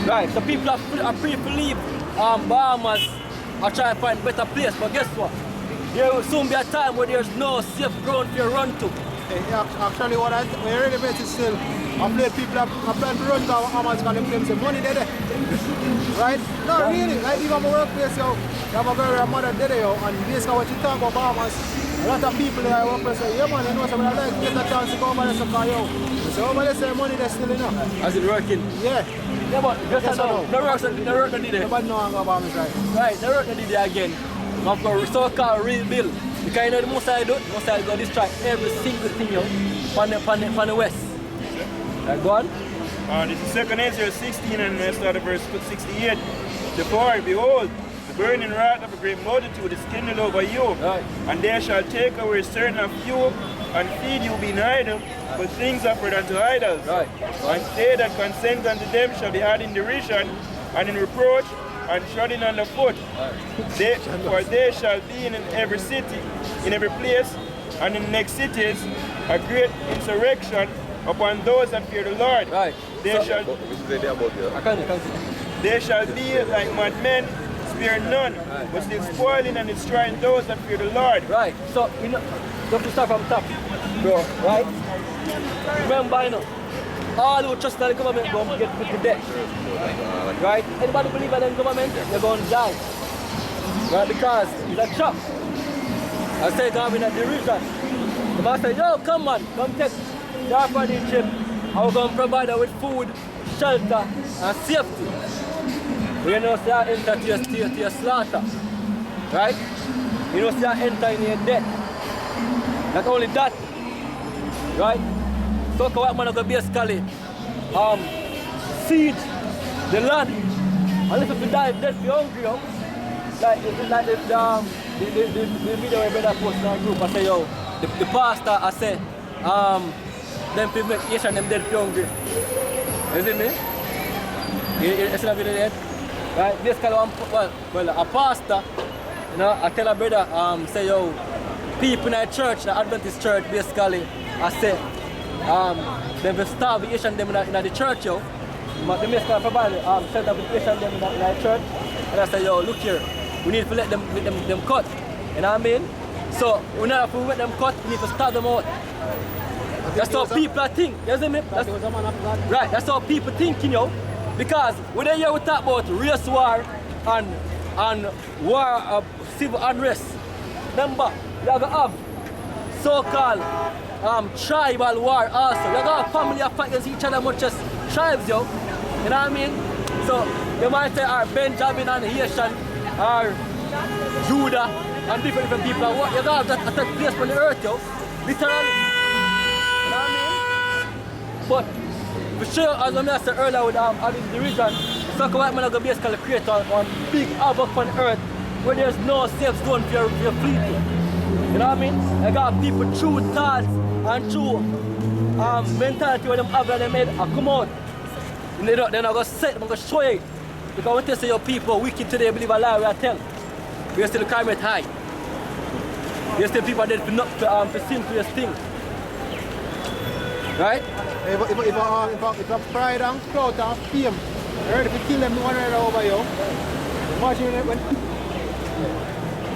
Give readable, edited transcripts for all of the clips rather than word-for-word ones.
Right, so people are free to leave Bahamas or try to find a better place, but guess what? There will soon be a time where there's no safe ground for you to run to. Actually, what I really bet is still, I play people that plan to run to Bahamas because they claim some money there. Right? No, really. Like even my workplace, yo, you have a girl and mother there, yo, and basically what you talk about Bahamas, a lot of people there work and say, yeah man, you know something I like to get a chance to go over there, so call yo. So over there say money there's still enough. As it working? Yeah. Yeah, but just yes, no work not did it. Nobody know I'm going to Bahamas, right? Right, the work not did it again. I'm going to so-called rebuild. Because you know the most I do, go destroy every single thing yo, from the west. Like, go on. This is 2 Ezra 16 and let's start at verse 68. Therefore, behold, the burning wrath of a great multitude is kindled over you, right. And they shall take away certain of you and feed you being idle, but things offered unto idols. Right. And they that consent unto them shall be had in derision and in reproach and trodden under foot. Right. For they shall be in every city, in every place, and in the next cities, a great insurrection upon those that fear the Lord. Right. They shall be like madmen, spare none, right. But still spoiling and destroying those that fear the Lord. Right. So, you know, don't start from top, bro, right? Remember, you know, all who trust in the government going to get put to death. Right? Anybody believe in the government, they're going to die. Right? Because it's a trap. I say to having a derision. The man said, yo, come on, come take the orphanage trip. I will come provide her with food, shelter, and safety. You know, say I enter to your slaughter. Right? You know, say I enter in your death. Not only that, right? So what man go basically siege the land. Unless if you die dead if you're hungry, yo. Like the video where brother post in our group, I say yo, the pastor I say them people make Asian them dead if you're hungry. You see me? You see that video there? Right? Basically well a pastor, you know, I tell a brother say yo, people in the church, the Adventist church basically, I say them will starve the Asian them in the church, yo. But they basically provide shelter with Asian them in the church. And I say, yo, look here, we need to let them cut. You know what I mean? So we not have to let them cut, we need to starve them out. That's how people think. You see me? Right, that's how people thinking, yo. Because when they hear we talk about race war and war of civil unrest, remember, you have to have so-called tribal war also. You got a family that fight against each other much as tribes, yo. You know what I mean? So you might say Benjamin and Haitian or Judah and different people. You got that attack place on the earth, yo. Literally. You know what I mean? But for sure, as I said earlier with having the region, so white man are going to basically create one big havoc on earth where there's no safe zone for your people. You know what I mean? I got people true thoughts and true mentality where them have in their head and come out. And they're not going to set them, I'm going to show you. Because when they say your people wicked today, believe a lie we are telling. We are still crime rate high. We are still people that for simplest thing. Right? If a pride and clout and fame, you're ready to kill them one another over you. Imagine when...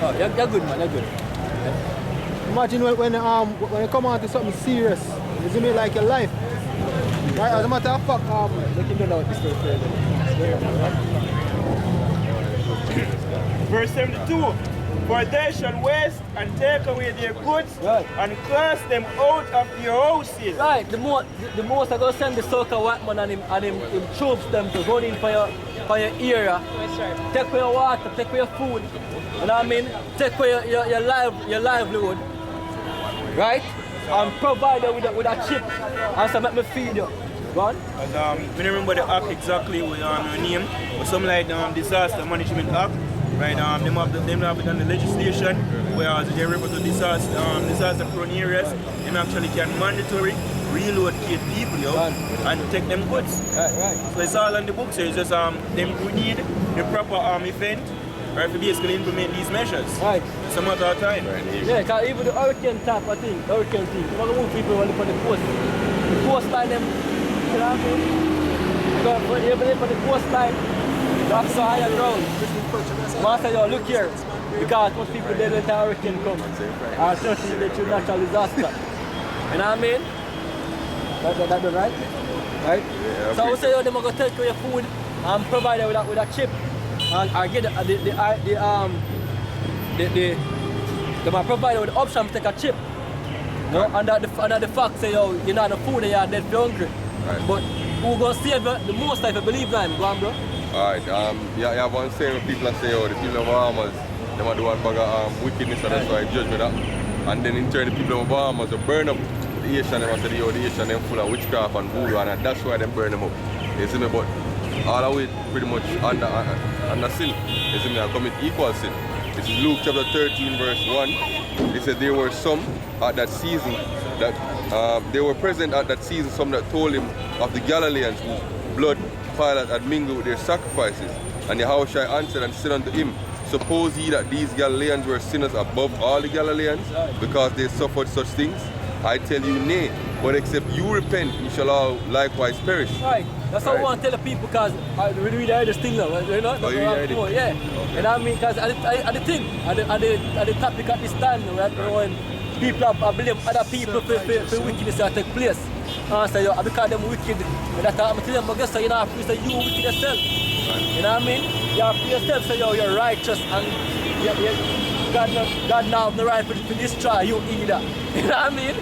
Oh, you're good, man, you're good. Imagine when you come on to something serious, you see me like your life. Right? As a matter of fact, Let him know this story. Verse 72. For they shall waste and take away their goods, right, and cast them out of your houses. Right, the most are going to send the so-called white man and him troops them to run in for your area. Take away your water, take away your food. You know what I mean? Take away your livelihood. Right? And provide you with a chip and so make me feed you. Go on? I remember the act exactly with your name, but something like Disaster Management Act. Right, them have it on the legislation, whereas they refer to disaster prone areas, them actually can mandatory relocate people, yo, and take them goods. Right. So it's all on the books, so it's just them we need the proper event, right, to basically implement these measures. Right. It's a matter of time. Yeah, because even the hurricane type of thing, you're going to move people only for the coast. The coastline them, you know what I mean? Even for the coastline, that's so higher ground. Master, yo, look here. Because most people they let a hurricane come. Or certainly they choose natural disaster. You know what I mean? That's right? Right? Yeah, so I would say, yo, they're going to take your food and provide you with a chip. And get they might provide you with the option to take a chip. No? And that the fact say, yo, you're not the food and you're dead for hungry. Right. But who gonna save the most if you believe them? Go on, bro. Alright, you have one saying when people are saying, oh, the people of Bahamas, they might do one bag of wickedness and that's why I judge me that. And then in turn the people of Bahamas will burn up the Asian, they say, yo, the Asian them full of witchcraft and voodoo and that's why they burn them up. You see me? But all of it pretty much under sin. You see me? I commit equal sin. This is Luke chapter 13 verse 1. It said there were some at that season that they were present at that season, some that told him of the Galileans whose blood Pilate had mingled with their sacrifices. And Yahushua answered and said unto him, suppose ye that these Galileans were sinners above all the Galileans, because they suffered such things? I tell you, nay, but except you repent, you shall all likewise perish. Right. That's what I want to tell the people, because I really heard this thing now. You know? Oh, you heard it? Yeah. Okay. And I mean, because at the topic at this time, right? When people are blaming other people for wickedness that take place. And say, yo, because them wicked, and that's I'm telling them, but guess what, you know, say you wicked yourself. You know what I mean? You have to yourself say, yo, you're righteous, and God now have the right to destroy you either. You know what I mean?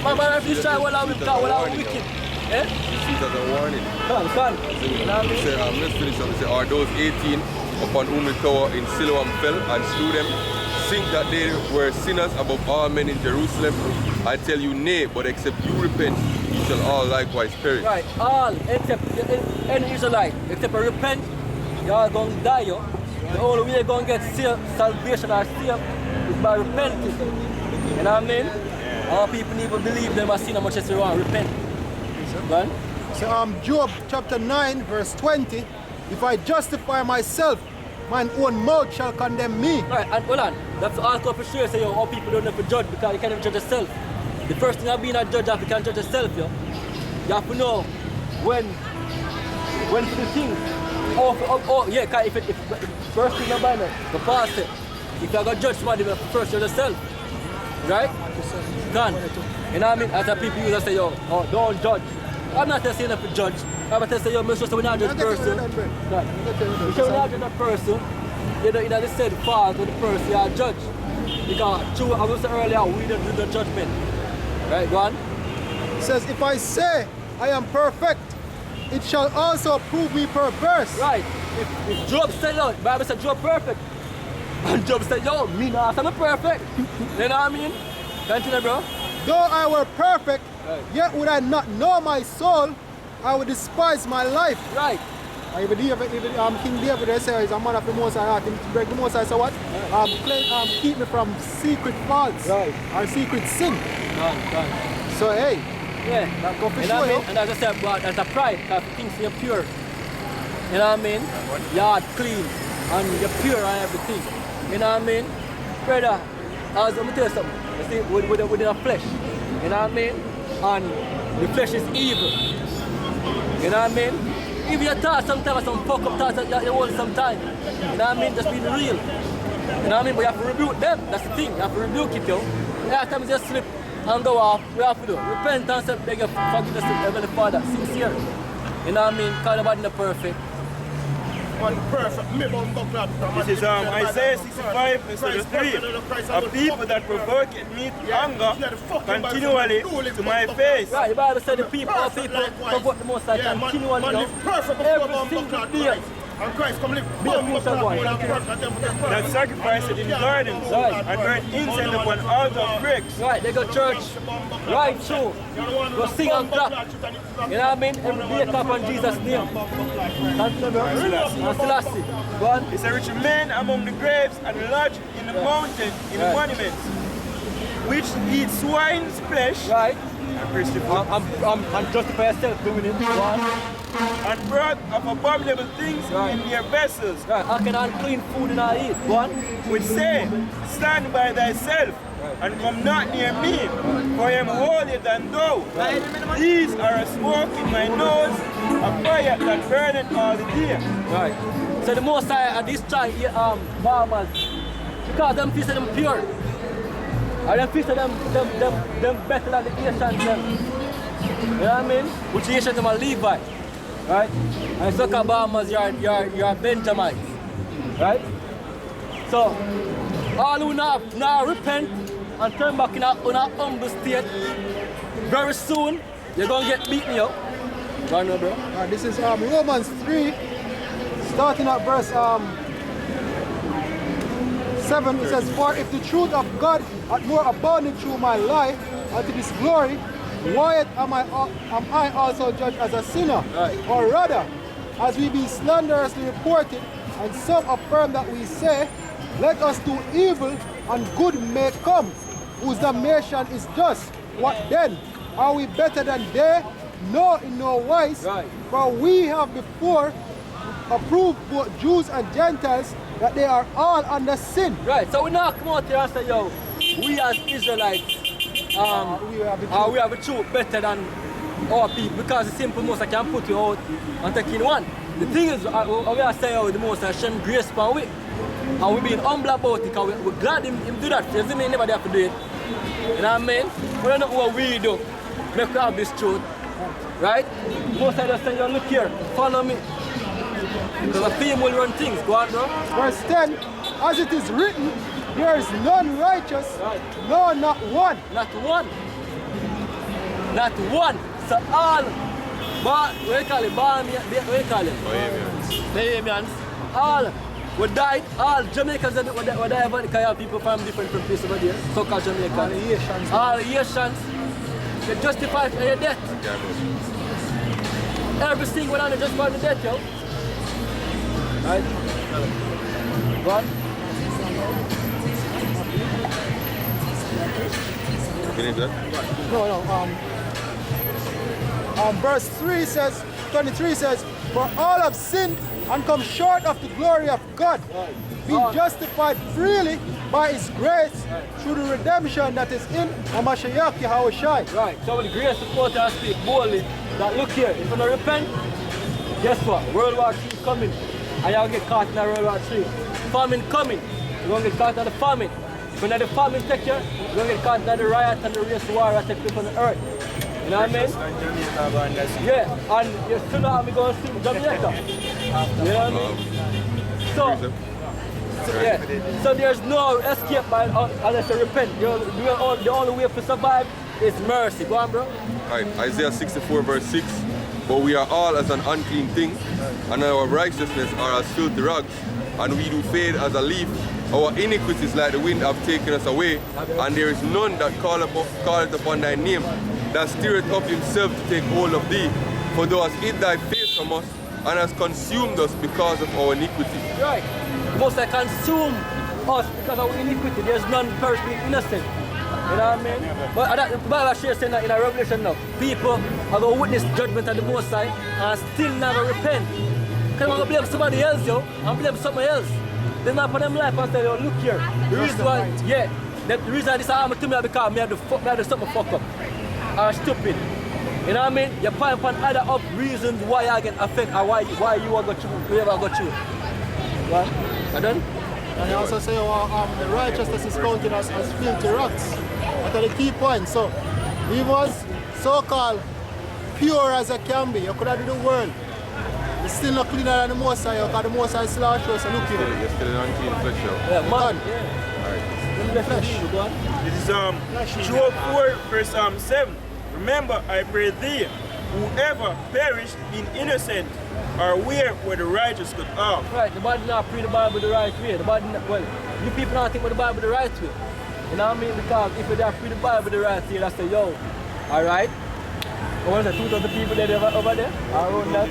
Man, if you destroy what I'm wicked. Eh? You see it as a warning. Come. You know what I mean? Say, let's finish up. Say, are those 18 upon whom the tower in Siloam fell and slew them, think that they were sinners above all men in Jerusalem? I tell you, nay, but except you repent, you shall all likewise perish. Right, all except any Israelite, except you repent, you are going to die. Yo. The only way you're going to get salvation or saved is by repenting. You know what I mean? All people need to believe them as sin, how much as they want to repent. Right? So Job chapter 9 verse 20, if I justify myself, mine own mouth shall condemn me. Right, and hold on, that's also for sure, say, yo, all people don't have to judge because you can't even judge yourself. The first thing of being a judge, you can't judge yourself, yo. You have to know when to do things. Yeah, because if first thing about it, the pastor, if you're going to judge somebody, you first judge yourself. Right? Done. You know what I mean? As a people use, I say, yo, oh, don't judge. I'm not saying that to judge. I'm not saying, yo, make sure we're not judge person. Right. If you're not judge that person, you know, they said fault with the person you are judge. Because true, I was saying earlier, we don't do the judgment. Right, go on. It says, if I say I am perfect, it shall also prove me perverse. Right. If Job said, yo, the Bible said Job perfect. And Job said, yo, me not, I'm perfect. You know what I mean? Continue, bro. Though I were perfect, right, yet would I not know my soul, I would despise my life. Right. Even King David, they say, is a man of the Most High. Him to break the Most High, so what? Keep me from secret faults, right, or secret sin. Right. So hey, yeah, that go for you sure. Know what I mean? And as I said, but that's a pride, because things you're pure. You know what I mean? You're clean, and you're pure and everything. You know what I mean? Brother, let me tell you something. You see, within a flesh. You know what I mean? And the flesh is evil. You know what I mean? If you thought sometimes some fuck up thoughts that you hold sometimes. You know what I mean? Just being real. You know what I mean? But you have to rebuke them. That's the thing. You have to rebuke it, yo. Every time you just slip and go off, we have to do repent and say, beg your forgiveness to Heavenly Father. Sincere. You know what I mean? Because nobody is perfect. This is Isaiah 65 verse 3. A people that provoke me to anger continually to my face. Right, the Bible said the people provoke the Most High continually. Every single day. And Christ come live that sacrificed in gardens, right, and burn incense upon altar of bricks. Right, they go church right through, go sing and clap. You know what I mean? Every day clap on Jesus' name. And Selassie. Go on. It's a rich man among the graves and lodge in the mountain, in the monuments, which eat swine's flesh. Right. And Christopher. I'm justify yourself doing it. Go on. and brought of abominable things in their vessels, Right, how can unclean food and I eat? Go on. which say, Stand by thyself, and come not near me, for I am holier than thou. These are a smoke in my nose, a fire that burneth all the day. Right. So the most I destroy farmers because them fish them pure. And them fish them better than the Asians them. You know what I mean? Which the Asians them are Levi. Right? And so called farmers you're Benjamites. Right? So all who now repent and turn back in a humble state, very soon you're gonna get beaten yo. Go on, bro. This is Romans 3, starting at verse 7. It says, For if the truth of God hath more abounded through my life unto this glory, why am I also judged as a sinner? Right. Or rather, as we be slanderously reported, and some affirm that we say, Let us do evil, and good may come, whose damnation is just. What then? Are we better than they? No, in no wise. Right. For we have before approved both Jews and Gentiles that they are all under sin. Right, so we now come out here and say, yo, we as Israelites, we have a truth better than our people because the simple most I can put you out and take in one. The thing is, we are saying the most Hashem grace upon we. And we being humble about it because we're glad him do that. You see me, never have to do it. You know what I mean? We don't know what we do. Make we have this truth. Right? Most of us say, yo, look here, follow me. Because a fame will run things. Go on, bro. Verse 10, as it is written, there is none righteous, Right. no, not one. Not one. Not one. So all, what you call it? What you call it? Bahamians. All we died, all Jamaicans and what they have, because you have people from different places over there, so-called Jamaicans. All the Haitians. All Haitians. They justify your death. Every single one they justify the death, yo. Right? Go on. Finish that? No. Verse 23 says, For all have sinned and come short of the glory of God, being justified freely by His grace through the redemption that is in Hamashiach Yahushai. Right, so with the grace of God I speak boldly that look here, if you don't repent, guess what? World War III is coming. And you'll get caught in a World War III. Famine coming. You're going to get caught in the famine. When the famine take you, you're going to get caught in the riot and the race war that take place on the earth. You know what I mean? Yeah, and you still not going to see Jamaica. You know what I mean? So yeah, so there's no escape by, unless you repent. The only way to survive is mercy. Go on, bro. Right, Isaiah 64 verse 6. But we are all as an unclean thing, and our righteousness are as filthy rags, and we do fade as a leaf. Our iniquities like the wind have taken us away, and there is none that calleth upon thy name, that stirreth up himself to take hold of thee. For thou hast hid thy face from us, and hast consumed us because of our iniquity. Right. Most I consume us because of our iniquity. There's none perfectly innocent. You know what I mean? But the Bible shares saying that in a Revelation now, people are going to witness judgment at the Most High and still never repent. Because I'm going to blame somebody else, yo, and blame somebody else. They're not for them life and say, yo, look here. The reason why, the reason this happened to me is because I have to something fuck up. Or stupid. You know what I mean? You find upon other up reasons why I get affected or why you are going through, whoever got you. What? I done? And he also say the righteousness is counted as filthy rags. That's the key point. So he was so-called pure as it can be. You could have do the world. It's still not cleaner than the Most High, because the Most High still has shows. So look here. You're still an unclean flesh, yo. Yeah, man. This is Job 4 verse 7. Remember, I pray thee, whoever perished being innocent, are aware where the righteous could are. Right, the body not read the Bible the right way. The body not, well, you people not think about the Bible the right way. You know what I mean? Because if you don't read the Bible the right way, that's say, yo, alright. What was it, 2,000 people there over there? Around that.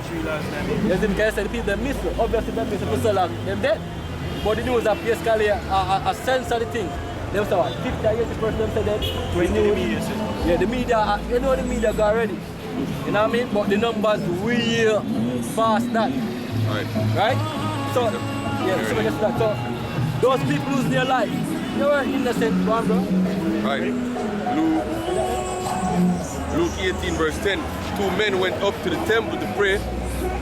Yes, in case the people that miss it, obviously they miss it for so long, they're dead. But the news are basically a sense of the thing. They say what, 50 or 80% of them say that. Yeah, the media, you know the media go already. You know what I mean? But the numbers way past that. Right? So, yeah, so just that. So, those people losing their life, they were innocent, bro. Right. Luke 18 verse 10. 2 men went up to the temple to pray.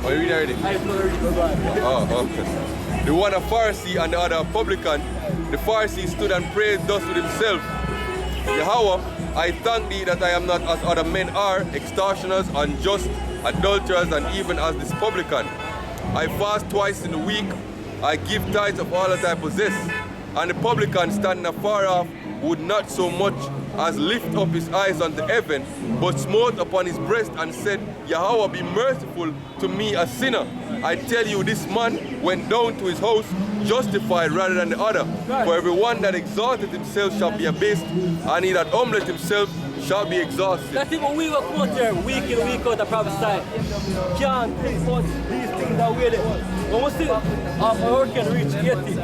Are you reading already? Okay. The one a Pharisee and the other a publican. The Pharisee stood and prayed thus with himself. Yahweh, I thank thee that I am not as other men are, extortioners, unjust, adulterers, and even as this publican. I fast twice in a week. I give tithes of all that I possess. And the publican standing afar off would not so much as lift up his eyes unto heaven, but smote upon his breast and said, Yahweh, be merciful to me, a sinner. I tell you, this man went down to his house justified rather than the other. For everyone that exalted himself shall be abased, and he that humbleth himself shall be exhausted. That's even we were out there week in, week out, the prophesy. Can't think about these things that we're there. When we see a hurricane reach 80,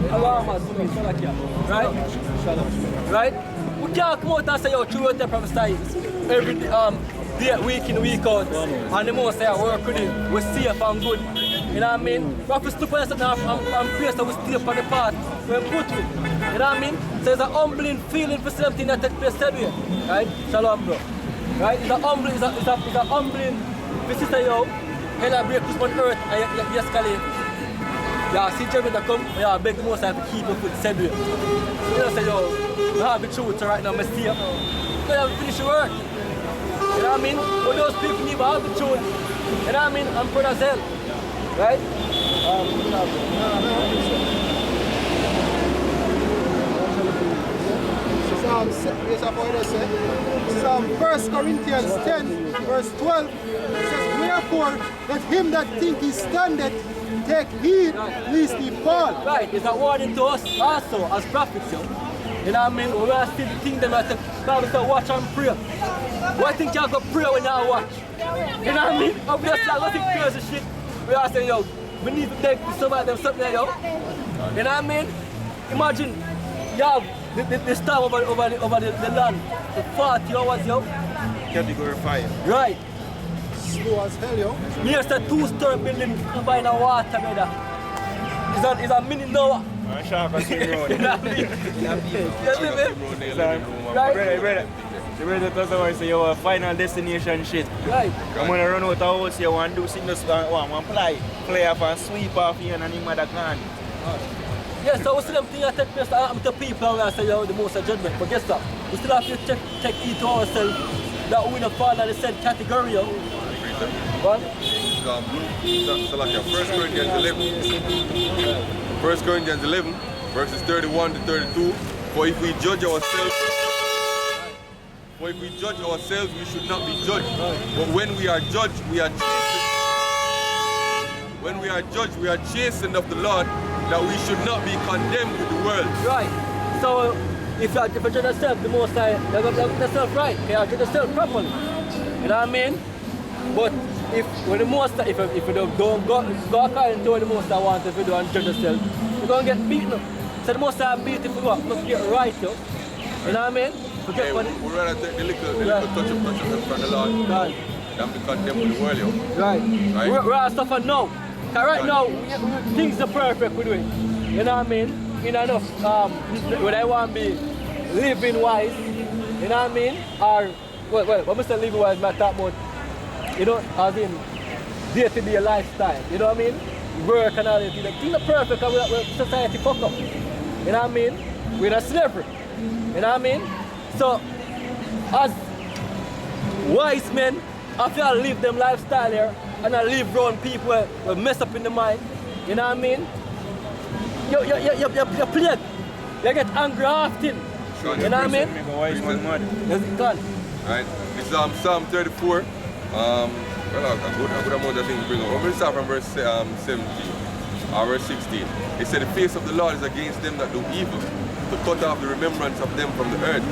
alarmers, right? Right? We can't come out and say, yo, true out there prophesy every day, week in, week out, and the most I work with it, we're safe and good. You know what I mean? We have to step on something and pray so we stay up on the path we're put with. You know what I mean? So there's a humbling feeling for something that takes place everywhere. Right? Shalom, bro. Right? It's a humbling, it's a humbling. If you say, yo, hell I break this on earth and you escalate. Yeah, see Jeremy that come, yeah, I beg the most I have to keep up with the Sedway. So you know, say, yo, I have the truth, so right now, I'm stay up. You have to finish your work. You know what I mean? But those people need to have the truth. You know what I mean? I'm proud as hell. Right? This is 1 Corinthians 10, verse 12. It says, wherefore, let him that think he standeth take heed, lest he fall. Right, it's a warning to us also as prophets, yo. You know what I mean? We are still the thing that I say, Bible says, watch and pray. Why think you have to pray when you watch? You know what I mean? Obviously, I don't think crazy shit. We are saying, yo, we need to take some of them something there, yo. You know what I mean? Imagine you have the storm over the land for 40 hours, yo. Category 5. Right. Slow as hell, yo. Here's a 2-story building combined with water, brother. It's a mini Noah. Shark on the road. You know what I mean? You know what I mean? Brother. The brother does always say, yo, final destination shit. Right. I'm gonna run out of house here and do signals one play off and sweep off here and any mother can. Yeah, so we still have things that take place to people and say, yo, the most of judgment. But guess what? We still have to take heed to ourselves that we don't fall in the said category, yo. What? 1 Corinthians 11. 1 Corinthians 11, verses 31 to 32. For if we judge ourselves, we should not be judged. But when we are judged, we are chastened. When we are judged, we are chastened of the Lord, that we should not be condemned with the world. Right. So if you judge yourself, the most I you judge yourself right. You judge yourself properly. You know what I mean? But if you don't go according to what the most I want if you do and judge yourself, you're gonna get beaten up. So the most I beat if you go, must get right, yo. You know what I mean? Hey, we'd rather take the little touch of from the Lord than be condemned with the world, yo. Right. We're rather suffer now. Cause right now, things are perfect we do it. You know what I mean? You know enough, when I want to be living wise, you know what I mean? Or, well, when I say living wise, I talk about, you know, as in day-to-day lifestyle, you know what I mean? Work and all that. Things are perfect because we're society fuck up. You know what I mean? We're in slavery. You know what I mean? So, as wise men, have to live them lifestyle here and I live around people who mess up in the mind. You know what I mean? You're plagued. You get angry often. You know what I mean? Yes, it can. Right. This is Psalm 34. Well, a good amount of things to bring up. We're going to start from verse 17 or verse 16. It said, the face of the Lord is against them that do evil, to cut off the remembrance of them from the earth.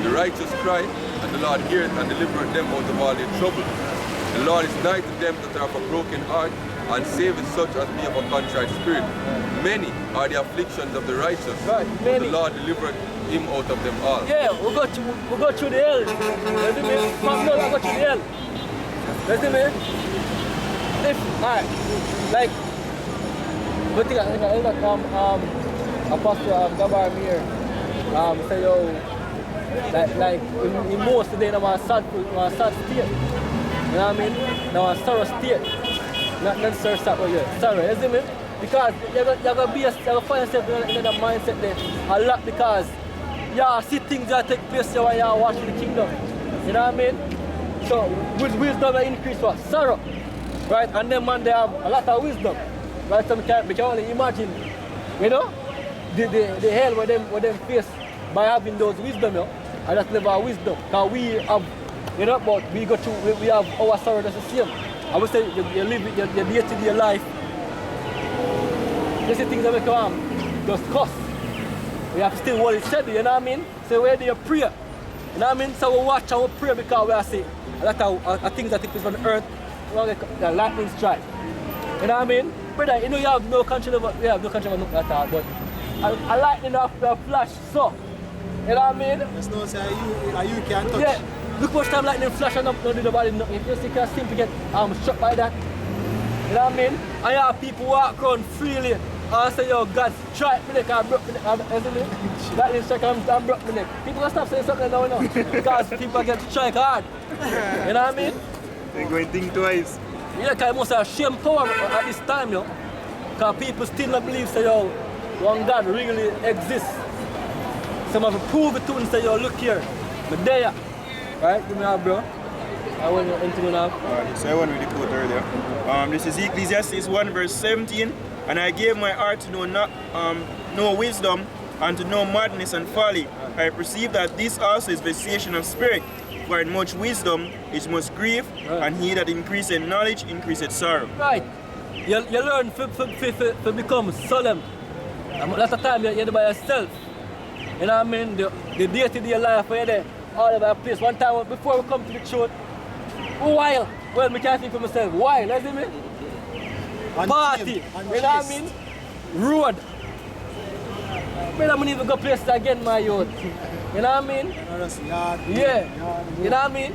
The righteous cry, and the Lord heareth and delivereth them out of all their trouble. The Lord is nigh to them that are of a broken heart, and saveth such as be of a contrite spirit. Many are the afflictions of the righteous, right, but the Lord delivereth him out of them all. Yeah, we go through the hell. You see me? From now I go through the hell. You see me? If alright, like but I Apostle Gabar Mir say yo like in most today in a sad state. You know what I mean? Now a sorrow state. Not necessarily sorry, you see me? Because you're gonna find yourself in a mindset there a lot because you see things that take place here when you're watching the kingdom. You know what I mean? So with wisdom you increase what? Sorrow. Right? And then man they have a lot of wisdom. Right? So we can only imagine, you know, the hell where them face by having those wisdom, you know, and that level of wisdom. Because we have, you know, but we go through we have our sorrow that's the same. I would say you live your day-to-day life. You see things that make you just cuss. We have to still hold it steady, you know what I mean? So where do you pray? You know what I mean? So we watch and we pray because we are saying a lot of things that take place on the earth, the lightning strike. You know what I mean? Brother, you know you have no control over nothing at all, but a lightning of a flash, so. You know what I mean? There's no say you can't touch. Yeah. Look much time lightning flash and not do nobody nothing. If you see can simply get struck by that. You know what I mean? And you have people walk around freely and say, yo, God, strike me neck and broke me neck. Lightning strike and broke me neck. People gonna stop saying something now, you know? Because people get strike hard. You know what I mean? They're going to think twice. Yeah, because you must have shame power at this time, you know? Because people still don't believe, say, yo, one God really exists. Some of them prove it to and say, yo, look here, I'm there. Right, give me that, bro. I want anything on that. So I went with the quote earlier. This is Ecclesiastes 1 verse 17. And I gave my heart to know wisdom and to know madness and folly. I perceive that this also is vexation of spirit. For in much wisdom is much grief, and he that increaseth knowledge increaseth sorrow. Right. You learn to become solemn. A lot of time you're by yourself. You know what I mean? The day-to-day life you're there, all over the place. One time before we come to the church, wild. Well, I can't think for myself. Wild, you see me? Party. You know what I mean? Road. Man, I'm gonna even go places again, my youth. You know what I mean? Yeah. You know what I mean?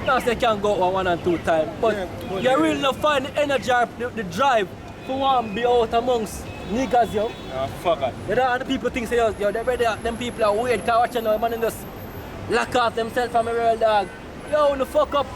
Not say you can go out 1 and 2 times, but you really not find the energy or the drive to want to be out amongst niggas, yo. Fuck it. You know, and the people think, say, yo, them people are weird, because watching the man just lock off themselves from a real dog. Yo, the fuck up.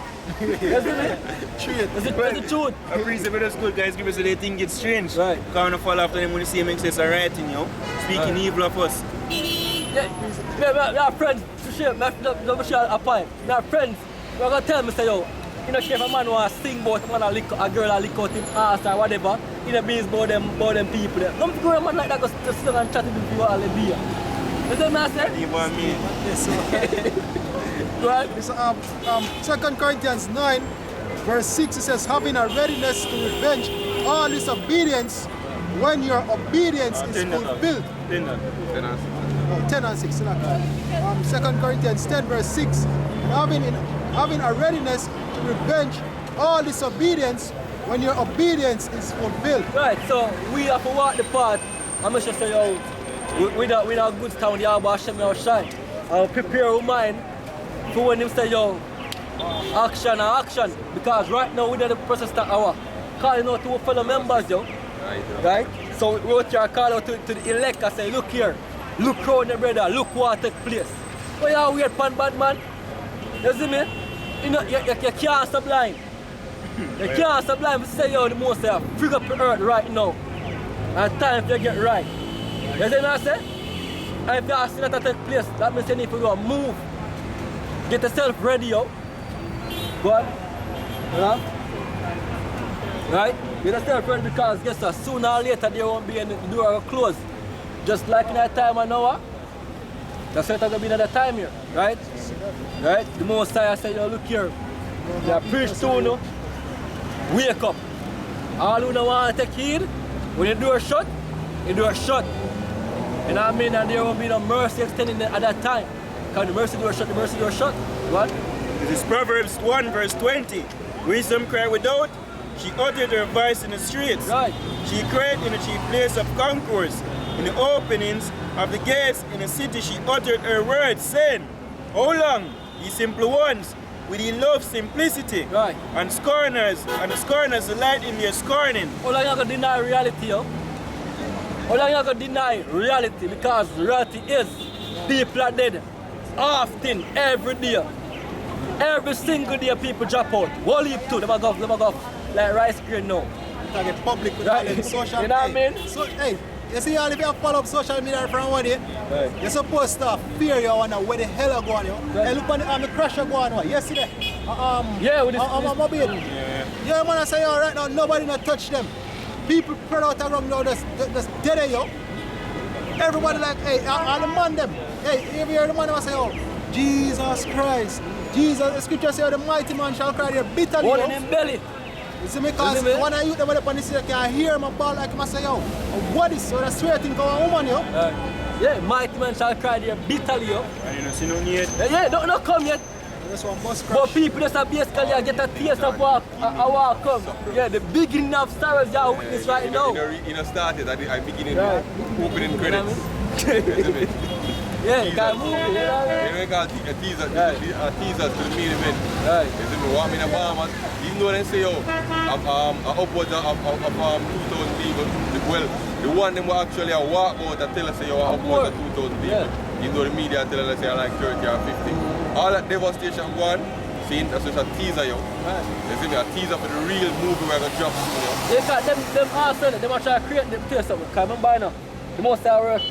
You see me? That's the truth. I appreciate those good guys give us so they think it's strange. Right. Because when fall after them when they see them access a right thing, you know. Speaking evil of us. Yeah, we have friends, for sure, we share a point. We have friends, we're going to tell me, say, yo, you know, if a man wants to sing about a girl or lick out him ass or whatever, you know, be about them people there. Don't go a man like that, go sit down and chat with people all the day. You see what I say? You want me? Yes, Right? It's 2 Corinthians 9, verse 6, it says, having a readiness to revenge all disobedience when your obedience is fulfilled. 10 and 6. 2 Corinthians 10, verse 6, having a readiness to revenge all disobedience when your obedience is fulfilled. Right, so we have to walk the path. I'm just say, yo, with a good stand, you have to Hashem your shine. I'll prepare your mind for when him say, yo, action. Because right now, we're at the process that our calling out to our fellow members, yo. Right? So we want to call out to the elect and say, look here, look round the brother, look what take place. But you are weird pan bad man. You see me? You know, you can't sublime. You can't sublime to say, yo, the most figure up the earth right now. And time to get right. You see what I say? And if you see that take place, that means you need to go move. Get yourself ready, yo. But, you know? Right? Get yourself ready because guess what? Sooner or later there won't be any door will close. Just like in that time and now, that's what it's going to be in that time here. Right? Right? The most High say, yo, look here. You preach to you, wake up. All who don't want to take heed, when the door shut, the door shut. You know what I mean? And there won't be no mercy extending at that time. Because the mercy door shut. What? This is Proverbs 1 verse 20. Wisdom cry without, She uttered her voice in the streets. Right. She cried in the chief place of concourse. In the openings of the gates in the city, she uttered her words, saying, How long, ye simple ones, will ye love simplicity? Right. And the scorners delight in their scorning. How long you gonna deny reality, yo? How long you gonna deny reality? Because reality is people are dead often, every day. Every single day people drop out. Whole heap too, they go like rice grain now. Get public with Right. all them social You know what I mean? So, hey, you see all if you follow up social media from one day, Right. you're supposed to fear you wonder where the hell are going, yo. Right. Hey, look on the crasher going on. Yesterday, Yeah, with this, mobile. Yeah, man, I say, yo, right now, nobody not touch them. People spread out around now, that's dead, yo. Everybody like, hey, all the man them. Hey, if you hear the man, I say, oh, Jesus Christ. Jesus, the scripture says, the mighty man shall cry there bitterly. one yo. in him belly. You see me, because You see me? one of you that up on the street can hear my ball like I say, yo, what is so that's swear thing of a woman, yo. Yeah, mighty man shall cry there bitterly, yo. And you know, see nothing yet. Yeah, don't come yet. That's one bus But crash. people just basically get a taste of what come. Yeah, the beginning of sorrows you are witness right now. You know, started at the beginning, Right. opening You know what credits. I mean? You see me? Yeah, you can move it, you know what I mean? You know, we call it a teaser, Right. a teaser to the main event. Right. You see me? What me in the Bahamas, even though they say, yo, upwards of 2,000 people, well, the one them will actually walk out and tell us, say, yo, upwards of 2,000 people. Yeah. Even though the media tell us, say, like 30 or 50. All that devastation going, seeing that's just a teaser, yo. Right. You see me? A teaser for the real movie we're going to drop, you know. They got them also, they want to try to create them to something. Because remember now, the most I work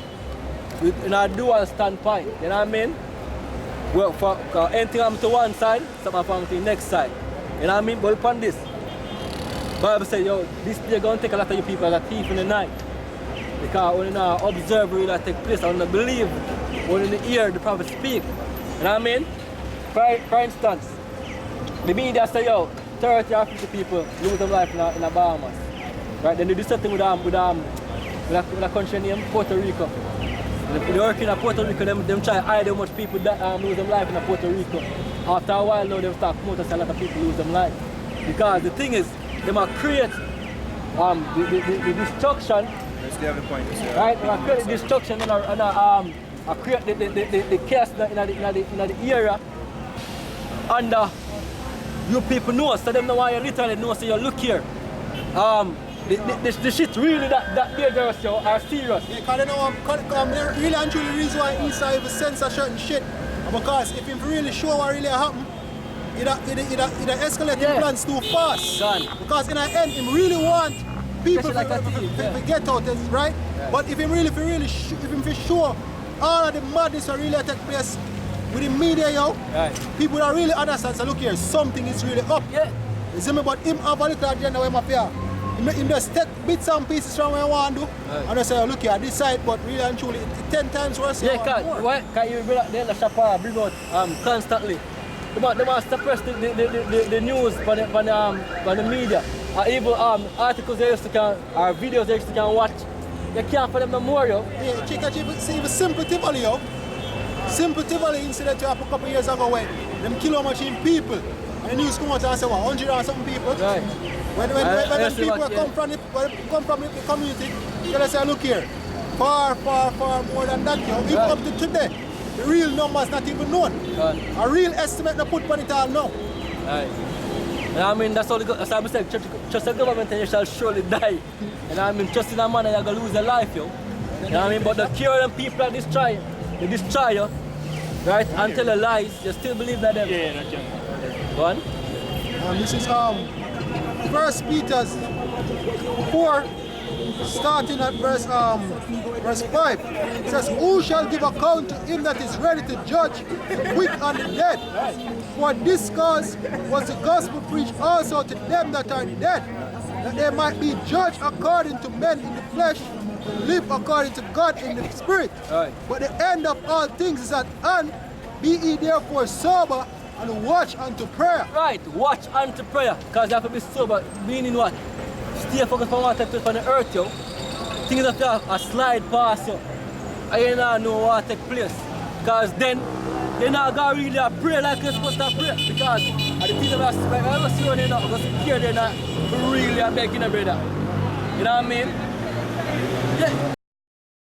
with in a dual standpoint, you know what I mean? Well, for anything I'm to one side, something from to the next side. You know what I mean? But upon this, Bible says, yo, this day going to take a lot of you people as a thief in the night. Because when you observe really that take place, when you believe, when you hear the prophet speak. You know what I mean? For instance, the media say, yo, 30 or 50 people lose their life in the Bahamas. Right? Then they do something with a country named Puerto Rico. They work in Puerto Rico, them try to hide how much people lose their life in Puerto Rico. After a while now, they start promoting a lot of people lose their life. Because the thing is, they might create the destruction. Let's have the point. Right? They might create the destruction and create the chaos in the area. And you people know, so them know why you literally know, so you look here. The shit really that dangerous, yo, are serious. Yeah, because they know, really and truly the reason why Esau even censor certain shit. Because if him really show what really happened, it escalate the plans too fast. Done. Because in the end, him really want people Especially like a to thief, yeah. get out, right? But if him really show all of the madness that really take place with the media, yo, Right. people that really understand, so look here, something is really up. Yeah. You see me, but him have a little agenda where I fear. Him just take bits and pieces from where I want to do, and I say, oh, look here, this side, but really and truly, 10 times worse. Yeah, more. because you bring out the shop bring out constantly. They must suppress the news for the media. Or even articles they used to can, or videos they used to can watch. You can't for them no more, yo. Yeah, check out, see, even Simple Tivoli, yo. Simple Tivoli incident to happen a couple years ago where them kill machine people. And the news come out and say, what, 100 or something people? Right. When them people come from the community, they say, look here, far more than that, yo. Even up to today, the real numbers not even known. A real estimate not put on it all now. Right. And I mean, that's all that's what I said, trust the government and you shall surely die. And I mean, trust in a man and you're going to lose your life, yo. You know what I mean? But the cure them people that destroy you, right? And tell the lies, you still believe that them. Yeah, that can. Go on. This is 1 Peter 4, starting at verse 5. It says, who shall give account to him that is ready to judge the quick and the dead? For this cause was the gospel preached also to them that are dead, that they might be judged according to men in the flesh, and live according to God in the spirit. Right. But the end of all things is at hand. Be ye therefore sober and watch unto prayer. Right, watch unto prayer. Because you have to be sober, meaning what? Stay focused on what takes place on the earth, yo. Things have to slide past you. And you don't know what takes place. Because then, they're not gonna really pray like you're supposed to pray because at the thing about like I don't see when they're not because here they're not really begging a brother. You know what I mean? Yeah.